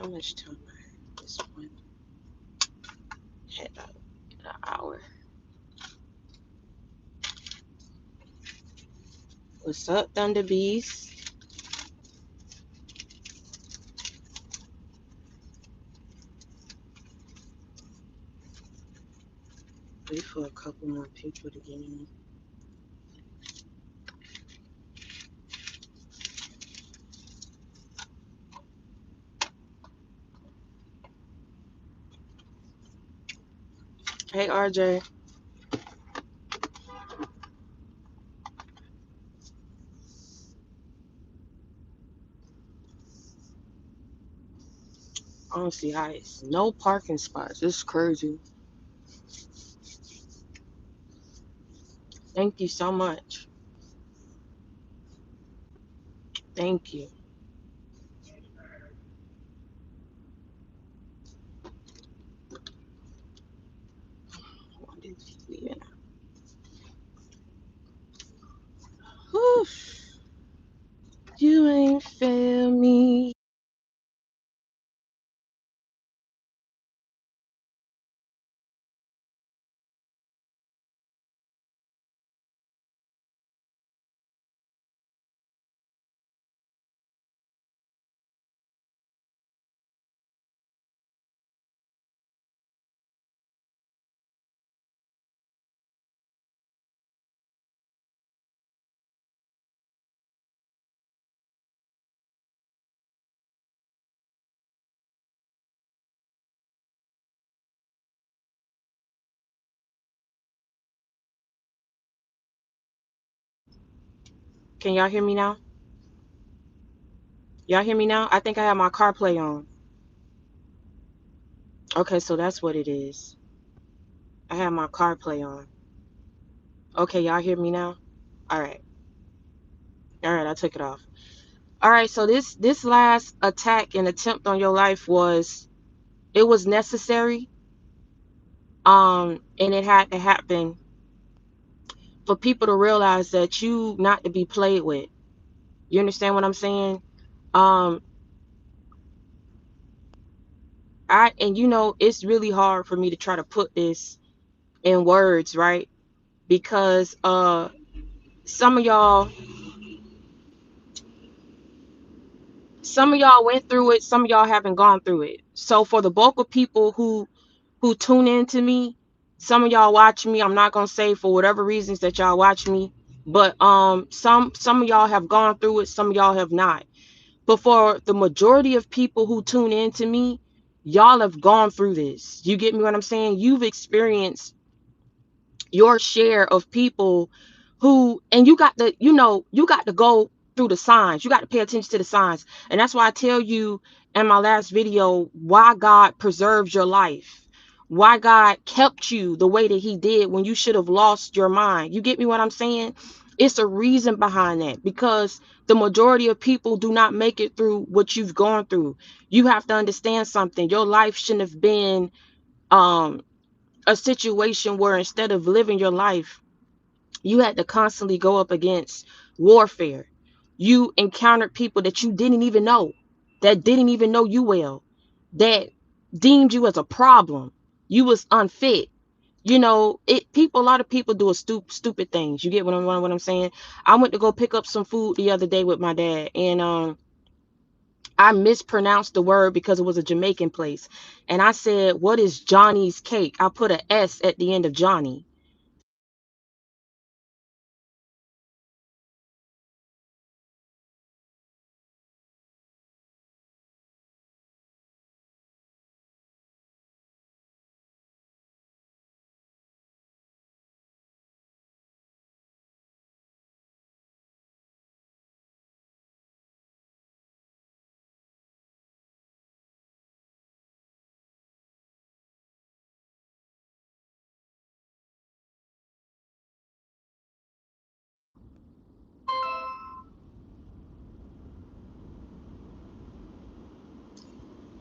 How much time I have at this point? Had about an hour. What's up, Thunder Beast? Wait for a couple more people to get in. Hey, RJ. I don't see how it's no parking spots. This is crazy. Thank you so much. Thank you. What is he leaving? Whew. You ain't feel me. Can y'all hear me now? Y'all hear me now? I think I have my CarPlay on. Okay, so that's what it is. I have my CarPlay on. Okay, y'all hear me now? All right. All right, I took it off. All right, so this last attack and attempt on your life was necessary. And it had to happen for people to realize that you not to be played with. You understand what I'm saying? Um, and it's really hard for me to try to put this in words, right? Because some of y'all some of y'all went through it, some of y'all haven't gone through it. So for the bulk of people who tune in to me, some of y'all watch me. I'm not gonna say for whatever reasons that y'all watch me, but some of y'all have gone through it, some of y'all have not. But for the majority of people who tune in to me, y'all have gone through this. You get me what I'm saying? You've experienced your share of people who, and you got to go through the signs. You got to pay attention to the signs. And that's why I tell you in my last video why God preserved your life, why God kept you the way that he did when you should have lost your mind. You get me what I'm saying? It's a reason behind that, because the majority of people do not make it through what you've gone through. You have to understand something. Your life shouldn't have been um a situation where instead of living your life, you had to constantly go up against warfare. You encountered people that you didn't even know, that didn't even know you well, that deemed you as a problem. You was unfit. A lot of people do stupid things. You get what I'm saying? I went to go pick up some food the other day with my dad, and I mispronounced the word because it was a Jamaican place. And I said, "What is Johnny's cake?" I put a S at the end of Johnny.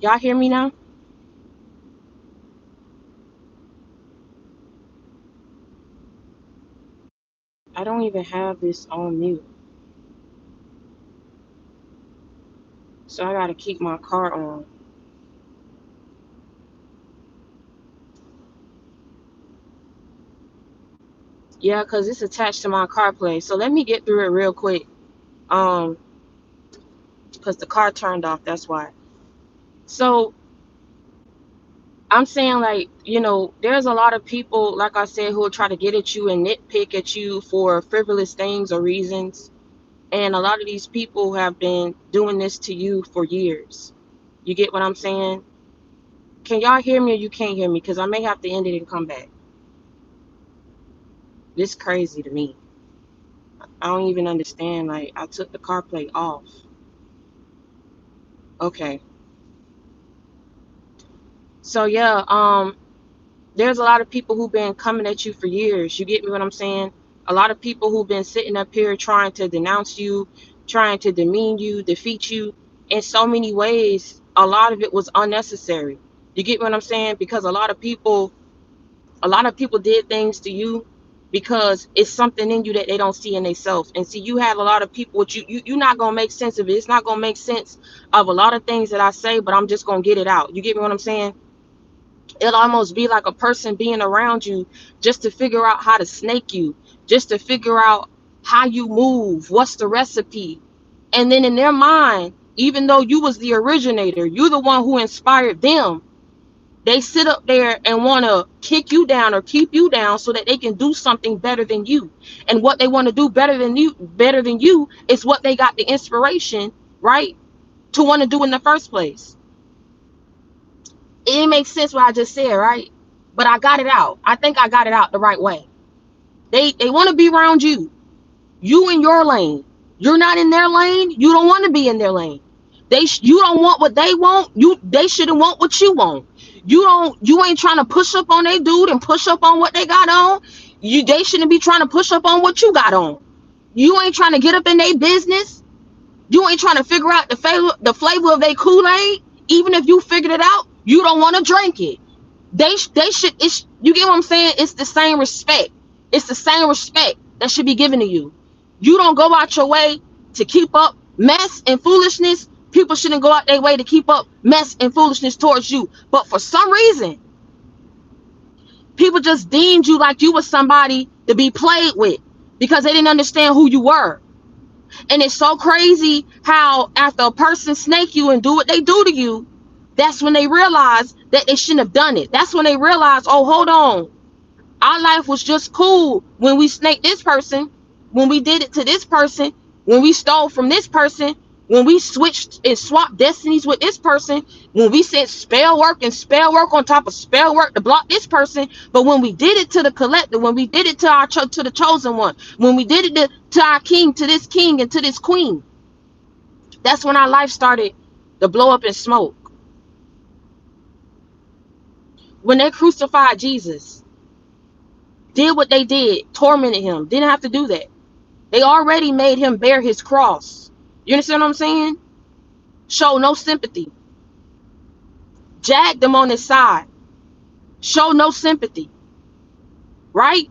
Y'all hear me now? I don't even have this on mute. So I gotta keep my car on. Yeah, because it's attached to my CarPlay. So let me get through it real quick. Um, because the car turned off, that's why. So I'm saying, like, there's a lot of people, like I said, who will try to get at you and nitpick at you for frivolous things or reasons. And a lot of these people have been doing this to you for years. You get what I'm saying? Can y'all hear me or you can't hear me? Because I may have to end it and come back. This is crazy to me. I don't even understand. Like, I took the CarPlay off. Okay. So yeah, there's a lot of people who've been coming at you for years. You get me what I'm saying? A lot of people who've been sitting up here trying to denounce you, trying to demean you, defeat you in so many ways. A lot of it was unnecessary. You get what I'm saying? Because a lot of people did things to you because it's something in you that they don't see in themselves. And see, you have a lot of people with you're not gonna make sense of it. It's not gonna make sense of a lot of things that I say, but I'm just gonna get it out. You get me what I'm saying? It'll almost be like a person being around you just to figure out how to snake you, just to figure out how you move, what's the recipe. And then in their mind, even though you was the originator, you the one who inspired them, they sit up there and want to kick you down or keep you down so that they can do something better than you. And what they want to do better than you is what they got the inspiration, right, to want to do in the first place. It didn't make sense what I just said, right? But I got it out. I think I got it out the right way. They want to be around you. You in your lane. You're not in their lane. You don't want to be in their lane. You don't want what they want. They shouldn't want what you want. You ain't trying to push up on they dude and push up on what they got on. They shouldn't be trying to push up on what you got on. You ain't trying to get up in their business. You ain't trying to figure out the flavor of their Kool-Aid. Even if you figured it out, you don't want to drink it. They should, you get what I'm saying? It's the same respect. It's the same respect that should be given to you. You don't go out your way to keep up mess and foolishness. People shouldn't go out their way to keep up mess and foolishness towards you. But for some reason, people just deemed you like you was somebody to be played with because they didn't understand who you were. And it's so crazy how after a person snake you and do what they do to you, that's when they realize that they shouldn't have done it. That's when they realize, oh, hold on. Our life was just cool when we snaked this person, when we did it to this person, when we stole from this person, when we switched and swapped destinies with this person, when we said spell work and spell work on top of spell work to block this person. But when we did it to the collector, when we did it to to the chosen one, when we did it to our king, to this king and to this queen, that's when our life started to blow up in smoke. When they crucified Jesus, did what they did, tormented him, didn't have to do that. They already made him bear his cross. You understand what I'm saying? Show no sympathy. Jagged him on his side. Show no sympathy. Right?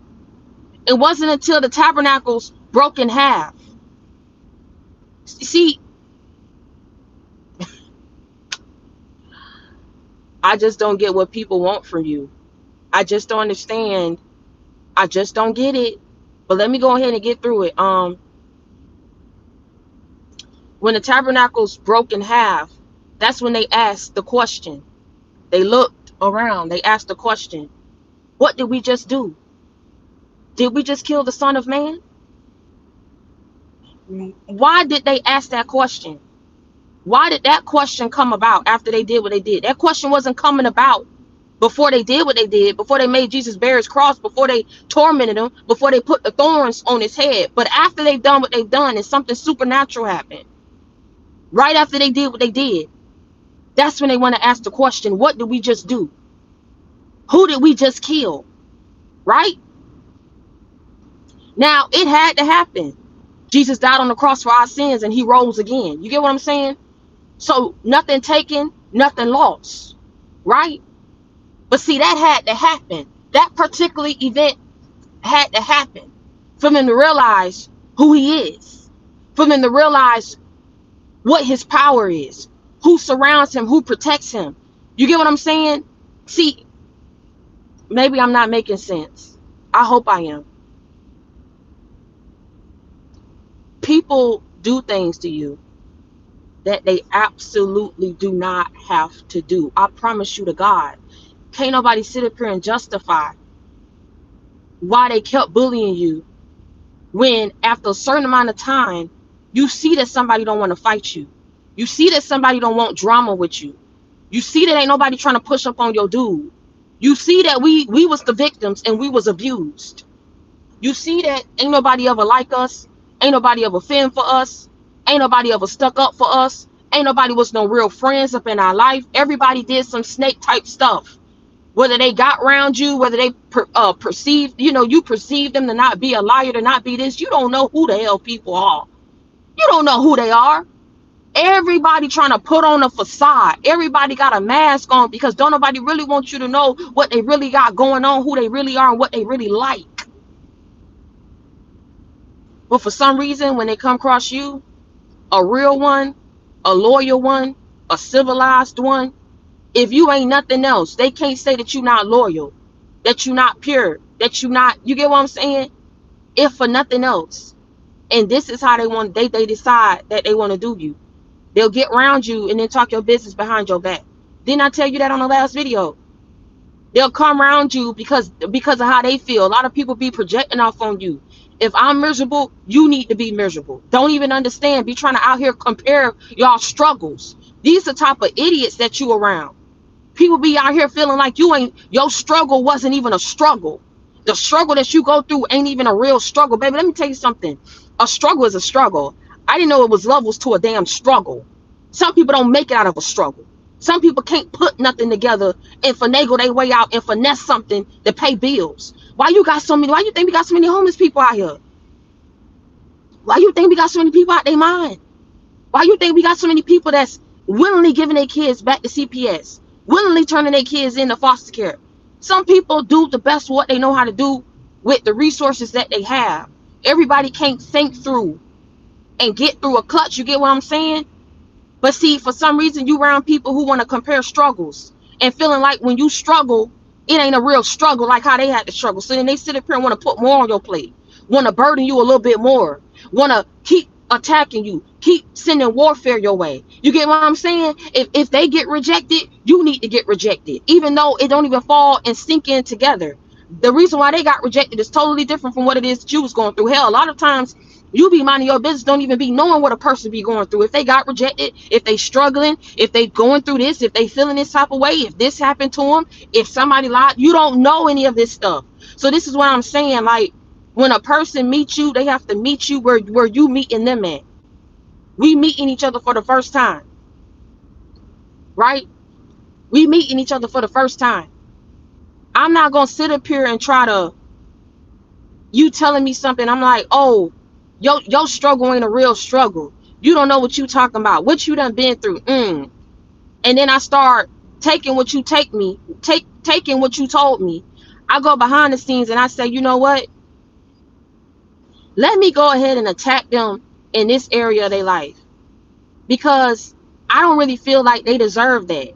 It wasn't until the tabernacles broke in half. See, I just don't get what people want from you. I just don't understand. I just don't get it. But let me go ahead and get through it. When the tabernacles broke in half, that's when they asked the question. They looked around. They asked the question, what did we just do? Did we just kill the Son of Man? Why did they ask that question? Why did that question come about after they did what they did? That question wasn't coming about before they did what they did, before they made Jesus bear his cross, before they tormented him, before they put the thorns on his head. But after they've done what they've done and something supernatural happened, right after they did what they did, that's when they want to ask the question, what did we just do? Who did we just kill? Right? Now, it had to happen. Jesus died on the cross for our sins and he rose again. You get what I'm saying? So nothing taken, nothing lost. Right? But see, that had to happen. That particular event had to happen for them to realize who he is, for them to realize what his power is, who surrounds him, who protects him. You get what I'm saying? See, maybe I'm not making sense. I hope I am. people do things to you that they absolutely do not have to do. I promise you to God. Can't nobody sit up here and justify why they kept bullying you when after a certain amount of time, you see that somebody don't want to fight you. You see that somebody don't want drama with you. You see that ain't nobody trying to push up on your dude. You see that we was the victims and we was abused. You see that ain't nobody ever like us. Ain't nobody ever fend for us. Ain't nobody ever stuck up for us. Ain't nobody was no real friends up in our life. Everybody did some snake type stuff. Whether they got around you, whether they perceived, you perceive them to not be a liar, to not be this. You don't know who the hell people are. You don't know who they are. Everybody trying to put on a facade. Everybody got a mask on because don't nobody really want you to know what they really got going on, who they really are, and what they really like. But for some reason, when they come across you, a real one, a loyal one, a civilized one, if you ain't nothing else, they can't say that you not loyal, that you not pure, that you not, you get what I'm saying? If for nothing else. And this is how they decide that they want to do you. They'll get around you and then talk your business behind your back. Didn't I tell you that on the last video? They'll come around you because of how they feel. A lot of people be projecting off on you. If I'm miserable, you need to be miserable. Don't even understand. Be trying to out here compare y'all struggles. These are the type of idiots that you around. People be out here feeling like your struggle wasn't even a struggle. The struggle that you go through ain't even a real struggle. Baby, let me tell you something. A struggle is a struggle. I didn't know it was levels to a damn struggle. Some people don't make it out of a struggle. Some people can't put nothing together and finagle their way out and finesse something to pay bills. Why you think we got so many homeless people out here? Why you think we got so many people out their mind? Why you think we got so many people that's willingly giving their kids back to CPS, willingly turning their kids into foster care? Some people do the best what they know how to do with the resources that they have. Everybody can't think through and get through a clutch. You get what I'm saying? But see, for some reason, you around people who want to compare struggles and feeling like when you struggle, it ain't a real struggle like how they had to struggle. So then they sit up here and want to put more on your plate, want to burden you a little bit more, want to keep attacking you, keep sending warfare your way. You get what I'm saying? If they get rejected, you need to get rejected, even though it don't even fall and sink in together. The reason why they got rejected is totally different from what it is that you was going through. Hell, a lot of times you be minding your business, don't even be knowing what a person be going through. If they got rejected, if they struggling, if they going through this, if they feeling this type of way, if this happened to them, if somebody lied, you don't know any of this stuff. So this is what I'm saying. Like, when a person meets you, they have to meet you where you meeting them at. We meeting each other for the first time, right? We meeting each other for the first time. I'm not gonna sit up here and try to, you telling me something, I'm like, oh, your struggle ain't a real struggle. You don't know what you talking about, what you done been through. And then I start taking what you taking what you told me. I go behind the scenes and I say, you know what? Let me go ahead and attack them in this area of their life, because I don't really feel like they deserve that.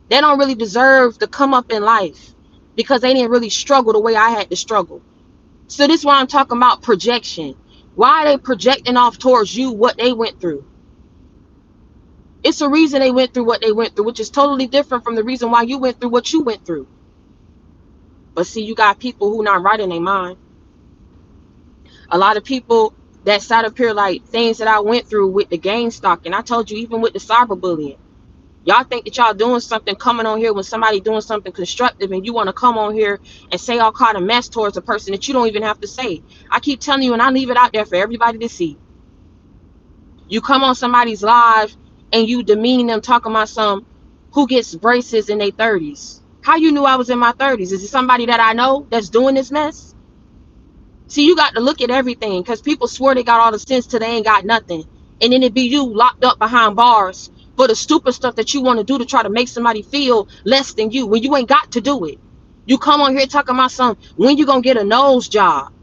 They don't really deserve to come up in life because they didn't really struggle the way I had to struggle. So this is why I'm talking about projection. Why are they projecting off towards you what they went through? It's a reason they went through what they went through, which is totally different from the reason why you went through what you went through. But see, you got people who not right in their mind. A lot of people that sat up here like things that I went through with the gang stalking. I told you, even with the cyberbullying. Y'all think that y'all doing something coming on here when somebody doing something constructive, and you want to come on here and say all kind of mess towards a person that you don't even have to say. I keep telling you, and I leave it out there for everybody to see. You come on somebody's live and you demeaning them, talking about some who gets braces in their 30s. How you knew I was in my 30s? Is it somebody that I know that's doing this mess? See, you got to look at everything, because people swear they got all the sense till they ain't got nothing. And then it be you locked up behind bars for the stupid stuff that you want to do to try to make somebody feel less than you when you ain't got to do it. You come on here talking about some, when you gonna get a nose job?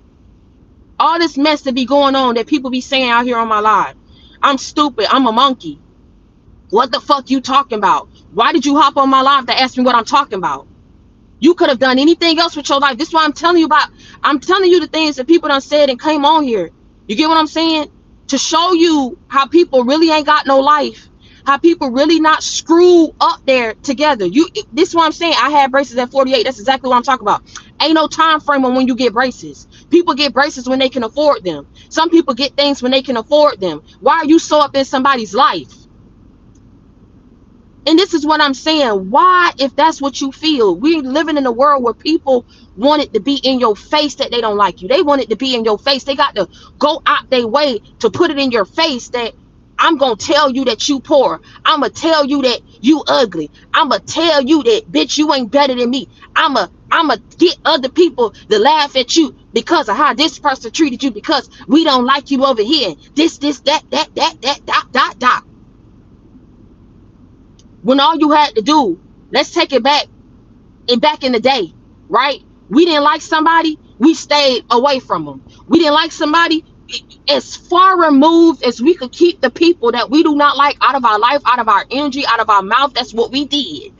All this mess that be going on that people be saying out here on my live. I'm stupid. I'm a monkey. What the fuck you talking about? Why did you hop on my live to ask me what I'm talking about? You could have done anything else with your life. This is why I'm telling you about. I'm telling you the things that people done said and came on here. You get what I'm saying? to show you how people really ain't got no life, how people really not screwed up there together. This is what I'm saying. I had braces at 48. That's exactly what I'm talking about. Ain't no time frame on when you get braces. People get braces when they can afford them. Some people get things when they can afford them. Why are you so up in somebody's life? And this is what I'm saying. Why, if that's what you feel, we're living in a world where people want it to be in your face that they don't like you. They want it to be in your face. They got to go out their way to put it in your face that I'm going to tell you that you poor. I'm going to tell you that you ugly. I'm going to tell you that, bitch, you ain't better than me. I'm to get other people to laugh at you because of how this person treated you, because we don't like you over here. This, dot. When all you had to do, let's take it back, and back in the day, right? We didn't like somebody, we stayed away from them. We didn't like somebody, as far removed as we could keep the people that we do not like out of our life, out of our energy, out of our mouth. That's what we did.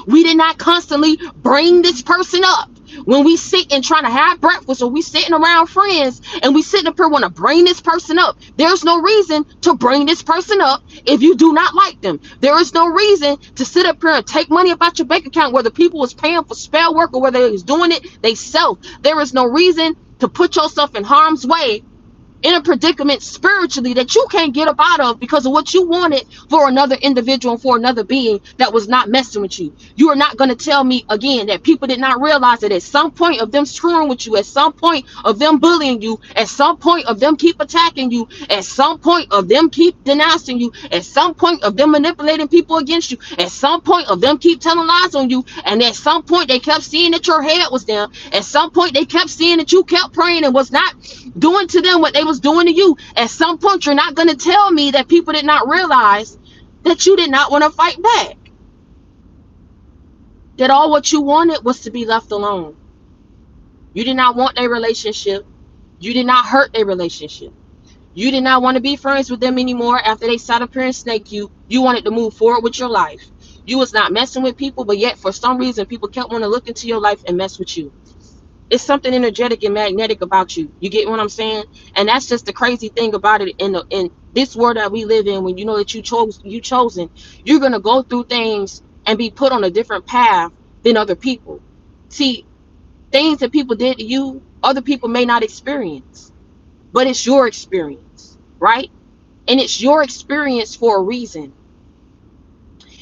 We did not constantly bring this person up. When we sit and trying to have breakfast, or we sitting around friends and we sitting up here want to bring this person up, there's no reason to bring this person up if you do not like them. There is no reason to sit up here and take money about your bank account, whether people was paying for spell work or whether they was doing it they self. There is no reason to put yourself in harm's way, in a predicament spiritually that you can't get up out of because of what you wanted for another individual, for another being that was not messing with you. You are not going to tell me again that people did not realize that at some point of them screwing with you, at some point of them bullying you, at some point of them keep attacking you, at some point of them keep denouncing you, at some point of them manipulating people against you, at some point of them keep telling lies on you, and at some point they kept seeing that your head was down, at some point they kept seeing that you kept praying and was not doing to them what they was doing to you. At some point, you're not going to tell me that people did not realize that you did not want to fight back, that all what you wanted was to be left alone. You did not want a relationship. You did not hurt a relationship. You did not want to be friends with them anymore after they sat up here and snake you. You wanted to move forward with your life. You was not messing with people, but yet for some reason people kept wanting to look into your life and mess with you. It's something energetic and magnetic about you. You get what I'm saying? And that's just the crazy thing about it. In this world that we live in, when you know that you chosen, you're gonna go through things and be put on a different path than other people. See, things that people did to you, other people may not experience, but it's your experience, right? And it's your experience for a reason.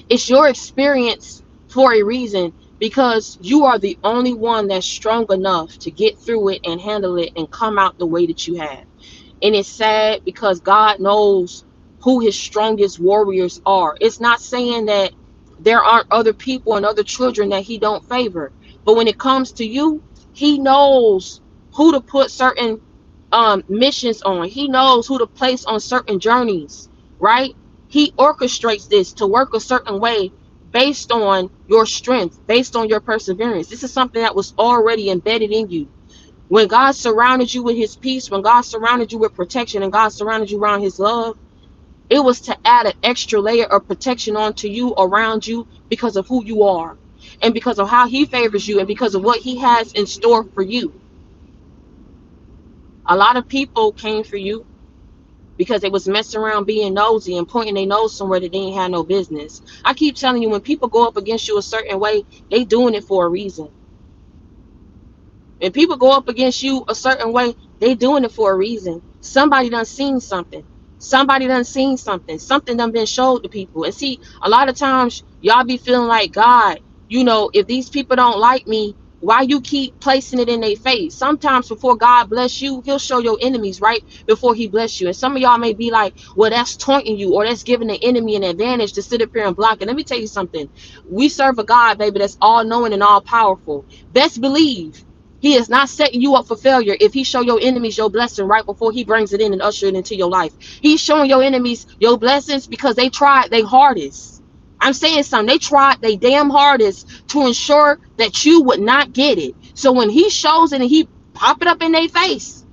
It's your experience for a reason, because you are the only one that's strong enough to get through it and handle it and come out the way that you have. And it's sad because God knows who his strongest warriors are. It's not saying that there aren't other people and other children that he don't favor, but when it comes to you, he knows who to put certain missions on. He knows who to place on certain journeys, right? He orchestrates this to work a certain way based on your strength, based on your perseverance. This is something that was already embedded in you. When God surrounded you with his peace, when God surrounded you with protection, and God surrounded you around his love, it was to add an extra layer of protection onto you, around you, because of who you are and because of how he favors you and because of what he has in store for you. A lot of people came for you because they was messing around being nosy and pointing their nose somewhere that they ain't had no business. I keep telling you, when people go up against you a certain way, they doing it for a reason. When people go up against you a certain way, they doing it for a reason. Somebody done seen something. Somebody done seen something. Something done been showed to people. And see, a lot of times y'all be feeling like, God, if these people don't like me, why you keep placing it in their face? Sometimes before God bless you, he'll show your enemies right before he bless you. And some of y'all may be like, well, that's taunting you, or that's giving the enemy an advantage to sit up here and block it. Let me tell you something. We serve a God, baby, that's all knowing and all powerful. Best believe he is not setting you up for failure if he show your enemies your blessing right before he brings it in and usher it into your life. He's showing your enemies your blessings because they tried their hardest. I'm saying something. They tried their damn hardest to ensure that you would not get it. So when he shows it and he pop it up in their face,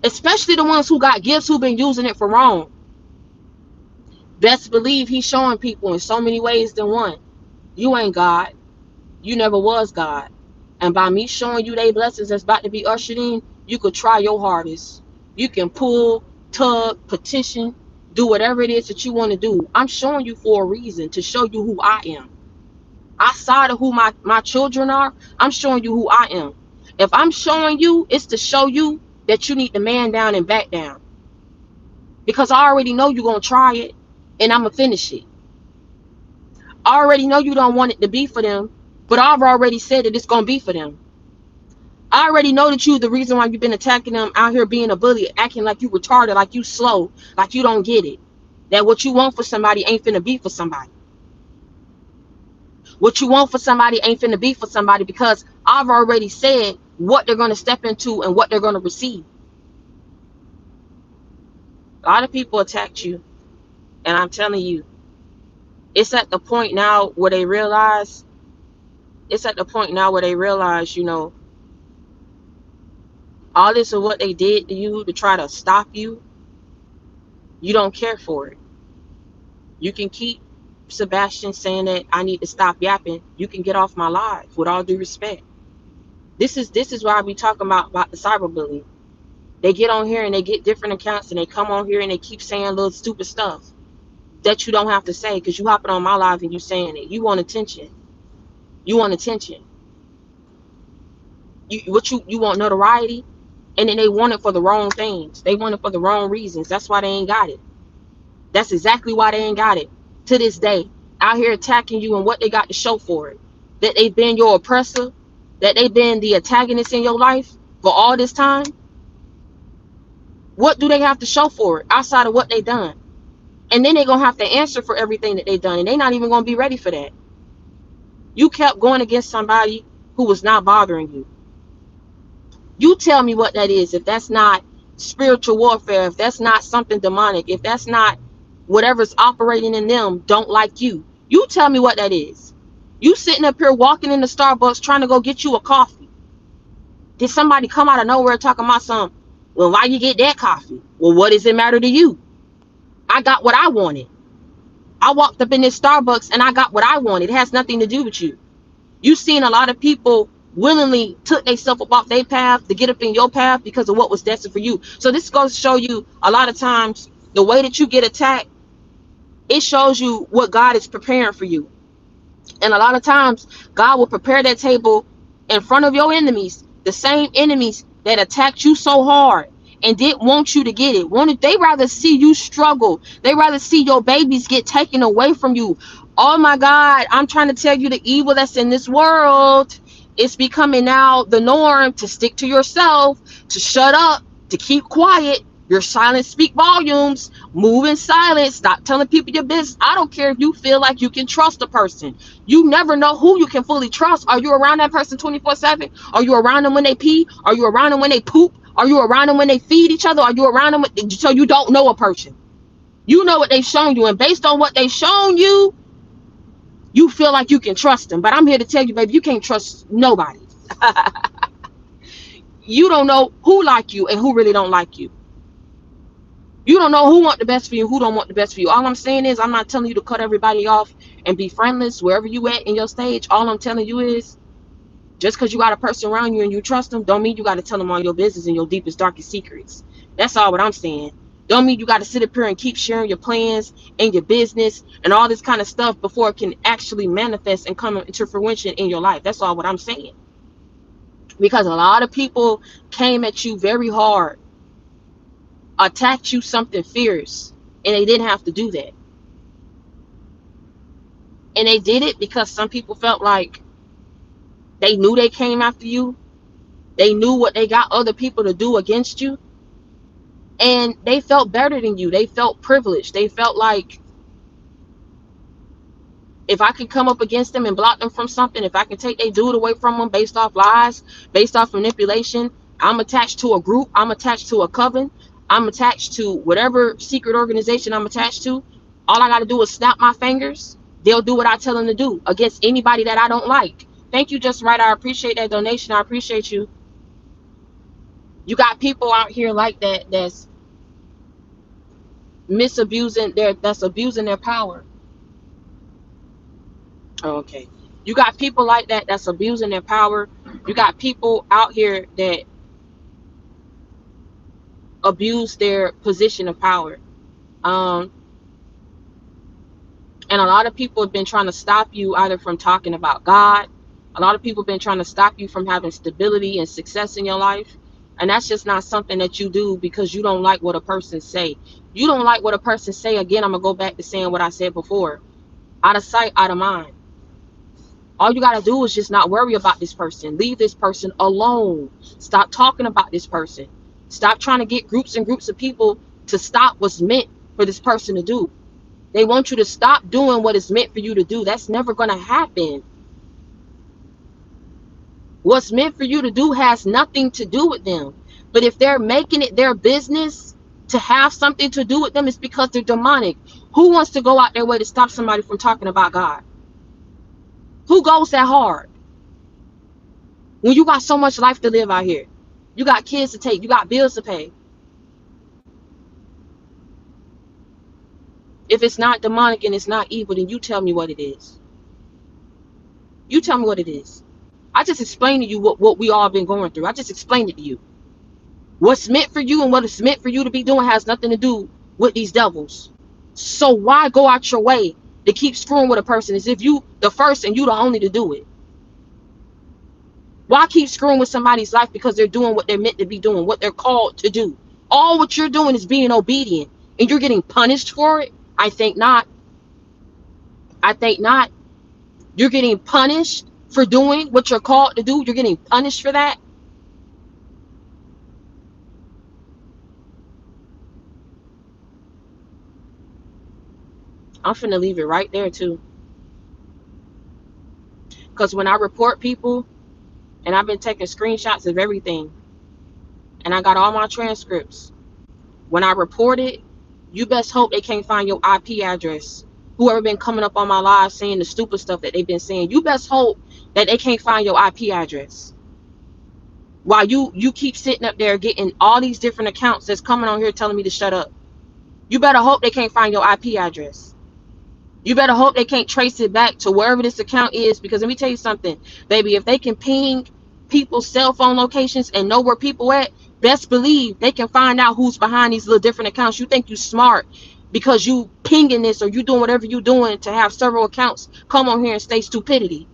especially the ones who got gifts who've been using it for wrong, best believe he's showing people in so many ways than one. You ain't God. You never was God. And by me showing you they blessings that's about to be ushered in, you could try your hardest. You can pull tug, petition, do whatever it is that you want to do. I'm showing you for a reason, to show you who I am. Outside of who my children are, I'm showing you who I am. If I'm showing you, it's to show you that you need to man down and back down. Because I already know you're going to try it, and I'm going to finish it. I already know you don't want it to be for them, but I've already said that it's going to be for them. I already know that you the reason why you've been attacking them, out here being a bully, acting like you retarded, like you slow, like you don't get it. That what you want for somebody ain't finna be for somebody. What you want for somebody ain't finna be for somebody, because I've already said what they're going to step into and what they're going to receive. A lot of people attacked you, and I'm telling you, it's at the point now where they realize, you know, all this of what they did to you to try to stop you, you don't care for it. You can keep Sebastian saying that I need to stop yapping. You can get off my live, with all due respect. This is why we talking about the cyberbullying. They get on here and they get different accounts and they come on here and they keep saying little stupid stuff that you don't have to say, because you hopping on my live and you saying it. You want attention. You want attention. You want notoriety, and then they want it for the wrong things. They want it for the wrong reasons. That's why they ain't got it. That's exactly why they ain't got it. To this day, out here attacking you and what they got to show for it. That they've been your oppressor, that they've been the antagonist in your life for all this time. What do they have to show for it outside of what they done? And then they're going to have to answer for everything that they done, and they're not even going to be ready for that. You kept going against somebody who was not bothering you. You tell me what that is. If that's not spiritual warfare, if that's not something demonic, if that's not whatever's operating in them don't like you, you tell me what that is. You sitting up here walking in the Starbucks trying to go get you a coffee. Did somebody come out of nowhere talking about something? Well, why you get that coffee? Well, what does it matter to you? I got what I wanted. I walked up in this Starbucks and I got what I wanted. It has nothing to do with you. You've seen a lot of people willingly took themselves up off their path to get up in your path because of what was destined for you. So this goes to show you, a lot of times the way that you get attacked, it shows you what God is preparing for you. And a lot of times God will prepare that table in front of your enemies, the same enemies that attacked you so hard and didn't want you to get it. They rather see you struggle. They rather see your babies get taken away from you. Oh my God, I'm trying to tell you, the evil that's in this world, it's becoming now the norm to stick to yourself, to shut up, to keep quiet. Your silence speak volumes. Move in silence. Stop telling people your business. I don't care if you feel like you can trust a person. You never know who you can fully trust. Are you around that person 24/7? Are you around them when they pee? Are you around them when they poop? Are you around them when they feed each other? Are you around them so you don't know a person? You know what they've shown you, and based on what they've shown you, you feel like you can trust them. But I'm here to tell you, baby, you can't trust nobody. You don't know who like you and who really don't like you. You don't know who want the best for you, who don't want the best for you. All I'm saying is, I'm not telling you to cut everybody off and be friendless wherever you at in your stage. All I'm telling you is, just because you got a person around you and you trust them, don't mean you got to tell them all your business and your deepest, darkest secrets. That's all what I'm saying. Don't mean you got to sit up here and keep sharing your plans and your business and all this kind of stuff before it can actually manifest and come into fruition in your life. That's all what I'm saying. Because a lot of people came at you very hard, attacked you something fierce, and they didn't have to do that. And they did it because some people felt like they knew they came after you. They knew what they got other people to do against you. And they felt better than you. They felt privileged. They felt like, if I can come up against them and block them from something, if I can take their dude away from them based off lies, based off manipulation, I'm attached to a group, I'm attached to a coven, I'm attached to whatever secret organization I'm attached to. All I got to do is snap my fingers. They'll do what I tell them to do against anybody that I don't like. Thank you, Just Right. I appreciate that donation. I appreciate you. You got people out here like that that's abusing their power. Okay. You got people like that that's abusing their power. You got people out here that abuse their position of power. Um, and a lot of people have been trying to stop you either from talking about God. A lot of people have been trying to stop you from having stability and success in your life. And that's just not something that you do because you don't like what a person say. You don't like what a person say. Again, I'm going to go back to saying what I said before. Out of sight, out of mind. All you got to do is just not worry about this person. Leave this person alone. Stop talking about this person. Stop trying to get groups and groups of people to stop what's meant for this person to do. They want you to stop doing what is meant for you to do. That's never going to happen. What's meant for you to do has nothing to do with them. But if they're making it their business to have something to do with them, it's because they're demonic. Who wants to go out their way to stop somebody from talking about God? Who goes that hard? When you got so much life to live out here. You got kids to take. You got bills to pay. If it's not demonic and it's not evil, then you tell me what it is. You tell me what it is. I just explained to you what we all been going through. I just explained it to you. What's meant for you and what is meant for you to be doing has nothing to do with these devils. So why go out your way to keep screwing with a person as if you the first and you the only to do it? Why keep screwing with somebody's life because they're doing what they're meant to be doing, what they're called to do? All what you're doing is being obedient and you're getting punished for it? I think not. I think not. You're getting punished for doing what you're called to do. You're getting punished for that. I'm finna leave it right there too. Because when I report people, and I've been taking screenshots of everything, and I got all my transcripts. When I report it, you best hope they can't find your IP address. Whoever been coming up on my live saying the stupid stuff that they've been saying, you best hope that they can't find your IP address. While you keep sitting up there getting all these different accounts that's coming on here telling me to shut up. You better hope they can't find your IP address. You better hope they can't trace it back to wherever this account is, because let me tell you something, baby, if they can ping people's cell phone locations and know where people at, best believe they can find out who's behind these little different accounts. You think you smart because you pinging this or you doing whatever you doing to have several accounts come on here and stay stupidity.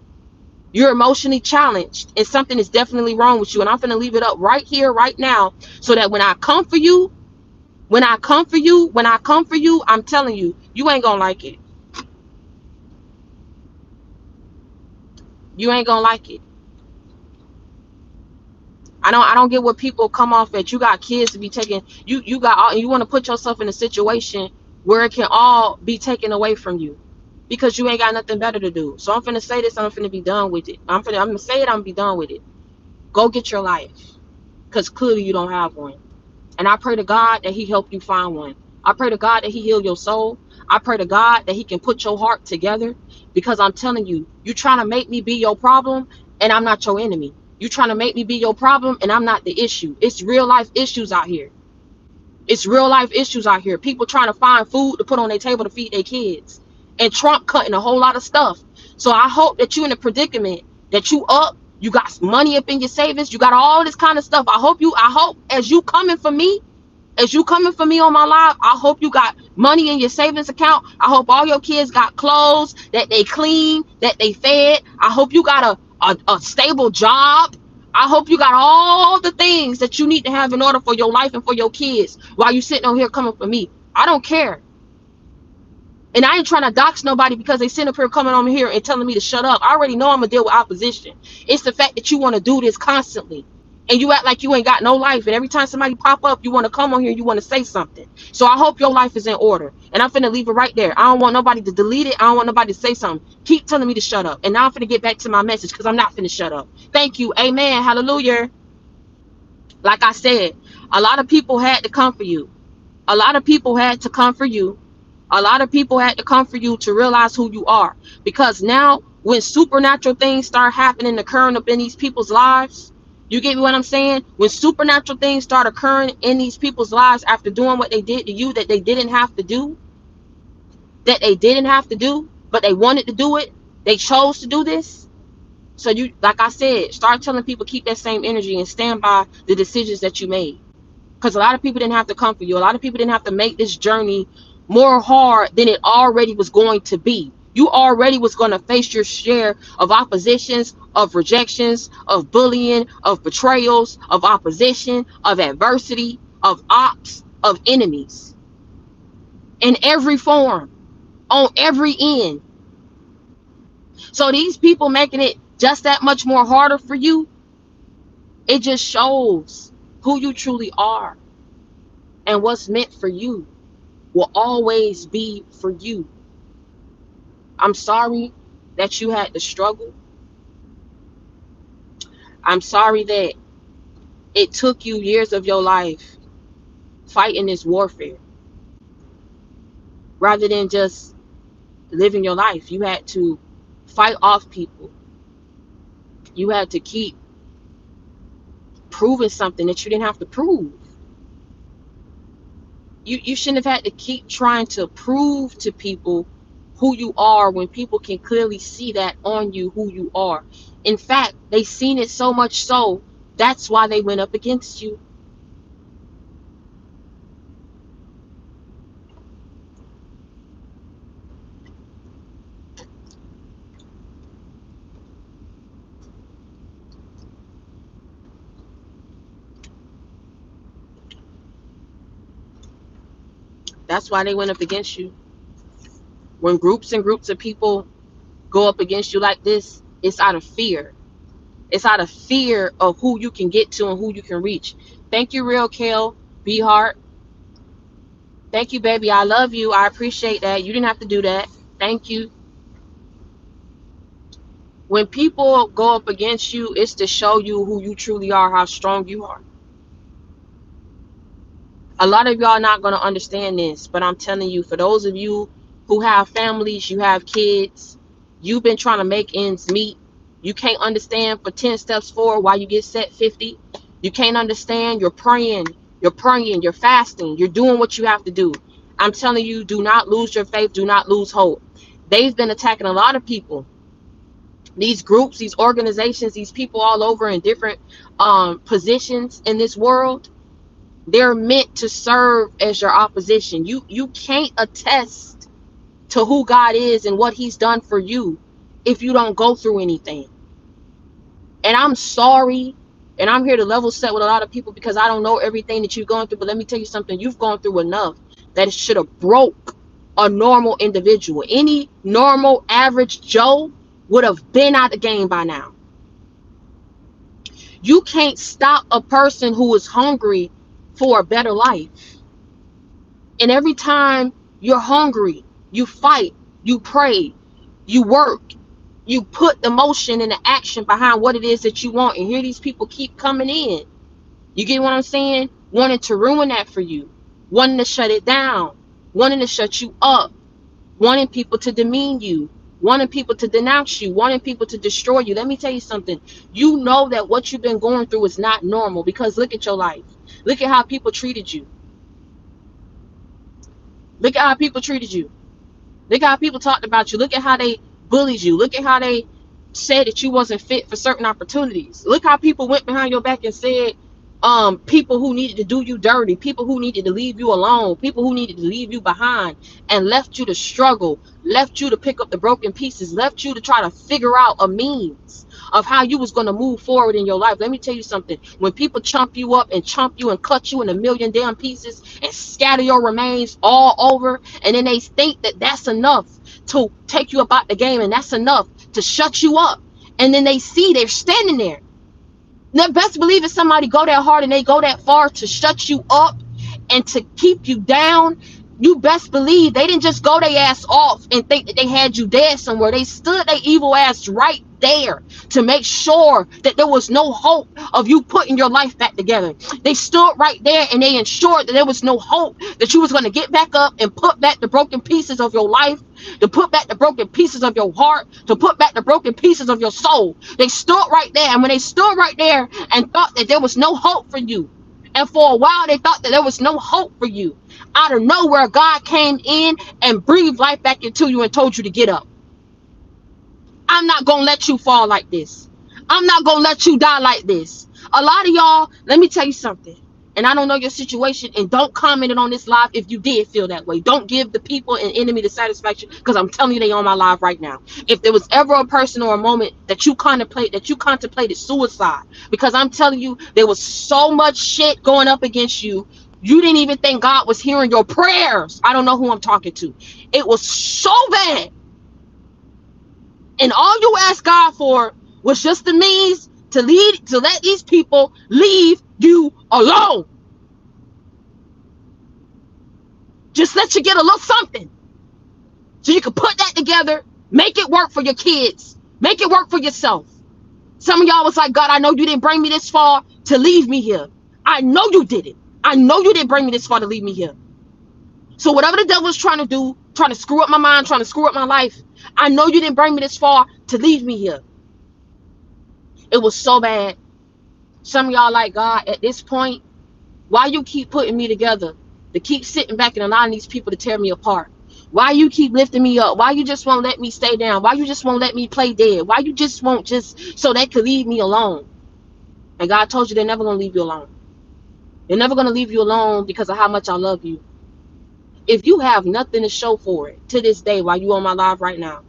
You're emotionally challenged and something is definitely wrong with you. And I'm going to leave it up right here, right now, so that when I come for you, I'm telling you, you ain't going to like it. You ain't gonna like it. I don't get what people come off at. You got kids to be taken. You got all, you want to put yourself in a situation where it can all be taken away from you because you ain't got nothing better to do. So I'm finna say this. I'm finna be done with it. I'm gonna say it. I'm gonna be done with it. Go get your life, because clearly you don't have one. And I pray to God that He help you find one. I pray to God that He heal your soul. I pray to God that He can put your heart together, because I'm telling you, you trying to make me be your problem and I'm not your enemy. You trying to make me be your problem and I'm not the issue. It's real life issues out here. It's real life issues out here. People trying to find food to put on their table to feed their kids. And Trump cutting a whole lot of stuff. So I hope that you in a predicament that you up, you got money up in your savings, you got all this kind of stuff. I hope as you coming for me, on my live, I hope you got money in your savings account. I hope all your kids got clothes, that they clean, that they fed. I hope you got a stable job. I hope you got all the things that you need to have in order for your life and for your kids while you sitting on here coming for me. I don't care. And I ain't trying to dox nobody because they sitting up here coming on here and telling me to shut up. I already know I'm going to deal with opposition. It's the fact that you want to do this constantly. And you act like you ain't got no life. And every time somebody pop up, you want to come on here, you want to say something. So I hope your life is in order. And I'm finna leave it right there. I don't want nobody to delete it. I don't want nobody to say something. Keep telling me to shut up. And now I'm finna get back to my message, because I'm not finna shut up. Thank you. Amen. Hallelujah. Like I said, a lot of people had to come for you. A lot of people had to come for you. A lot of people had to come for you to realize who you are. Because now, when supernatural things start happening, occurring up in these people's lives, you get me what I'm saying? When supernatural things start occurring in these people's lives after doing what they did to you that they didn't have to do, but they wanted to do it, they chose to do this. So you, like I said, start telling people, keep that same energy and stand by the decisions that you made. Because a lot of people didn't have to come for you. A lot of people didn't have to make this journey more hard than it already was going to be. You already was going to face your share of oppositions, of rejections, of bullying, of betrayals, of opposition, of adversity, of ops, of enemies in every form, on every end. So these people making it just that much more harder for you, it just shows who you truly are, and what's meant for you will always be for you. I'm sorry that you had to struggle. I'm sorry that it took you years of your life fighting this warfare rather than just living your life. You had to fight off people. You had to keep proving something that you didn't have to prove. You shouldn't have had to keep trying to prove to people who you are when people can clearly see that on you, who you are. In fact, they seen it so much so that's why they went up against you. That's why they went up against you. When groups and groups of people go up against you like this, it's out of fear. It's out of fear of who you can get to and who you can reach. Thank you, Real Kale. Be Heart. Thank you, baby. I love you. I appreciate that. You didn't have to do that. Thank you. When people go up against you, it's to show you who you truly are, how strong you are. A lot of y'all not going to understand this, but I'm telling you, for those of you who have families, you have kids, you've been trying to make ends meet. You can't understand for 10 steps forward why you get set 50. You can't understand. You're fasting, you're doing what you have to do. I'm telling you, do not lose your faith. Do not lose hope. They've been attacking a lot of people. These groups, these organizations, these people all over in different positions in this world, they're meant to serve as your opposition. You can't attest to who God is and what he's done for you if you don't go through anything. And I'm sorry, and I'm here to level set with a lot of people because I don't know everything that you've gone through, but let me tell you something. You've gone through enough that it should have broke a normal individual. Any normal average Joe would have been out the game by now. You can't stop a person who is hungry for a better life. And every time you're hungry, you fight, you pray, you work, you put the motion and the action behind what it is that you want. And here these people keep coming in. You get what I'm saying? Wanting to ruin that for you, wanting to shut it down, wanting to shut you up, wanting people to demean you, wanting people to denounce you, wanting people to destroy you. Let me tell you something. You know that what you've been going through is not normal, because look at your life. Look at how people treated you. Look at how people treated you. Look at how people talked about you. Look at how they bullied you. Look at how they said that you wasn't fit for certain opportunities. Look how people went behind your back and said people who needed to do you dirty, people who needed to leave you alone, people who needed to leave you behind, and left you to struggle, left you to pick up the broken pieces, left you to try to figure out a means of how you was going to move forward in your life. Let me tell you something. When people chomp you up and chomp you and cut you in a million damn pieces and scatter your remains all over, and then they think that that's enough to take you about the game, and that's enough to shut you up, and then they see they're standing there. Now, best believe if somebody go that hard and they go that far to shut you up and to keep you down, you best believe they didn't just go their ass off and think that they had you dead somewhere. They stood their evil ass right there to make sure that there was no hope of you putting your life back together. They stood right there and they ensured that there was no hope that you was going to get back up and put back the broken pieces of your life, to put back the broken pieces of your heart, to put back the broken pieces of your soul. They stood right there, and when they stood right there and thought that there was no hope for you, and for a while they thought that there was no hope for you, out of nowhere God came in and breathed life back into you and told you to get up. I'm not gonna let you fall like this. I'm not gonna let you die like this. A lot of y'all, let me tell you something, and I don't know your situation, and don't comment it on this live if you did feel that way. Don't give the people and enemy the satisfaction, because I'm telling you, they on my live right now. If there was ever a person or a moment that you contemplated suicide, because I'm telling you, there was so much shit going up against you, you didn't even think God was hearing your prayers. I don't know who I'm talking to. It was so bad, and all you asked God for was just the means to let these people leave you alone. Just let you get a little something so you can put that together, make it work for your kids, make it work for yourself. Some of y'all was like, God, I know you didn't bring me this far to leave me here. I know you didn't. I know you didn't bring me this far to leave me here. So whatever the devil is trying to do, trying to screw up my mind, trying to screw up my life, I know you didn't bring me this far to leave me here. It was so bad. Some of y'all like, God, at this point, why you keep putting me together? To keep sitting back and allowing these people to tear me apart? Why you keep lifting me up? Why you just won't let me stay down? Why you just won't let me play dead? Why you just won't just so they could leave me alone? And God told you they're never going to leave you alone. They're never going to leave you alone because of how much I love you. If you have nothing to show for it to this day while you on my live right now,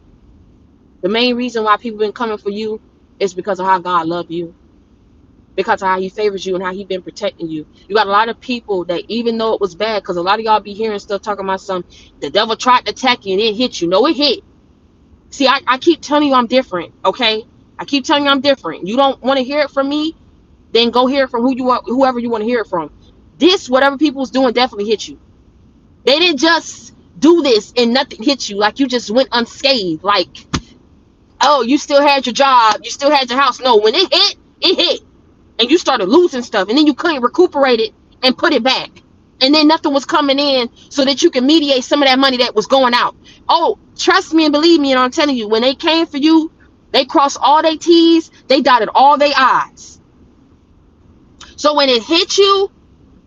the main reason why people been coming for you is because of how God loves you, because of how he favors you and how he been protecting you. You got a lot of people that, even though it was bad, because a lot of y'all be hearing stuff talking about the devil tried to attack you and it hit you. No, it hit. See, I keep telling you I'm different, okay? I keep telling you I'm different. You don't want to hear it from me, then go hear it from whoever you want to hear it from. This, whatever people was doing, definitely hit you. They didn't just do this and nothing hit you, like you just went unscathed, like, oh, you still had your job, you still had your house. No, when it hit. And you started losing stuff, and then you couldn't recuperate it and put it back. And then nothing was coming in so that you can mediate some of that money that was going out. Oh, trust me and believe me, and I'm telling you, when they came for you, they crossed all their T's, they dotted all their I's. So when it hit you,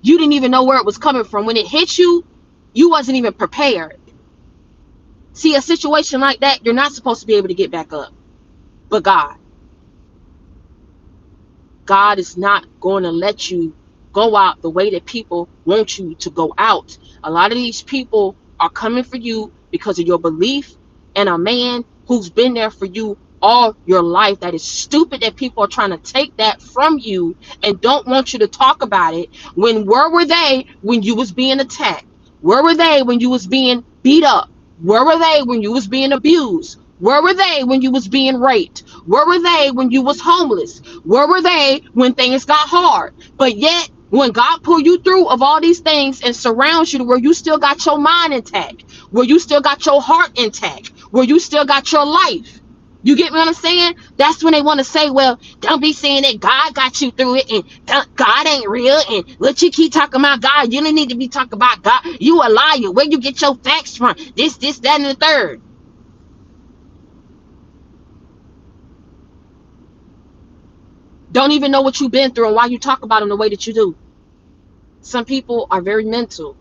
you didn't even know where it was coming from. When it hit you, you wasn't even prepared. See, a situation like that, you're not supposed to be able to get back up. But God is not going to let you go out the way that people want you to go out. A lot of these people are coming for you because of your belief in a man who's been there for you all your life. That is stupid that people are trying to take that from you and don't want you to talk about it. Where were they when you was being attacked? Where were they when you was being beat up? Where were they when you was being abused? Where were they when you was being raped? Where were they when you was homeless? Where were they when things got hard? But yet, when God pulled you through of all these things and surrounds you to where you still got your mind intact, where you still got your heart intact, where you still got your life. You get what I'm saying? That's when they want to say, well, don't be saying that God got you through it and God ain't real, and what you keep talking about God, you don't need to be talking about God. You a liar. Where you get your facts from? This, that, and the third. Don't even know what you've been through and why you talk about them the way that you do. Some people are very mental.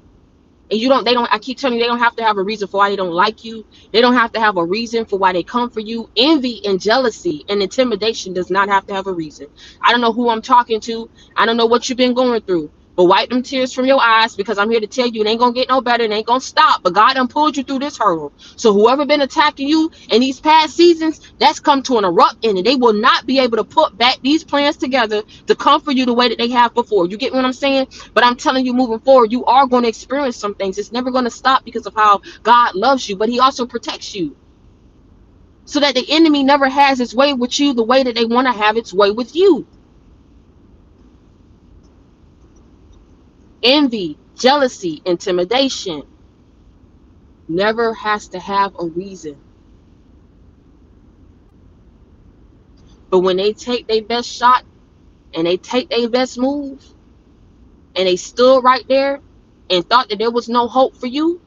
And I keep telling you, they don't have to have a reason for why they don't like you. They don't have to have a reason for why they come for you. Envy and jealousy and intimidation does not have to have a reason. I don't know who I'm talking to. I don't know what you've been going through. But wipe them tears from your eyes, because I'm here to tell you it ain't going to get no better. It ain't going to stop. But God done pulled you through this hurdle. So whoever been attacking you in these past seasons, that's come to an abrupt end. And they will not be able to put back these plans together to come for you the way that they have before. You get what I'm saying? But I'm telling you, moving forward, you are going to experience some things. It's never going to stop because of how God loves you. But he also protects you, so that the enemy never has its way with you the way that they want to have its way with you. Envy, jealousy, intimidation never has to have a reason. But when they take their best shot and they take their best move and they stood right there and thought that there was no hope for you,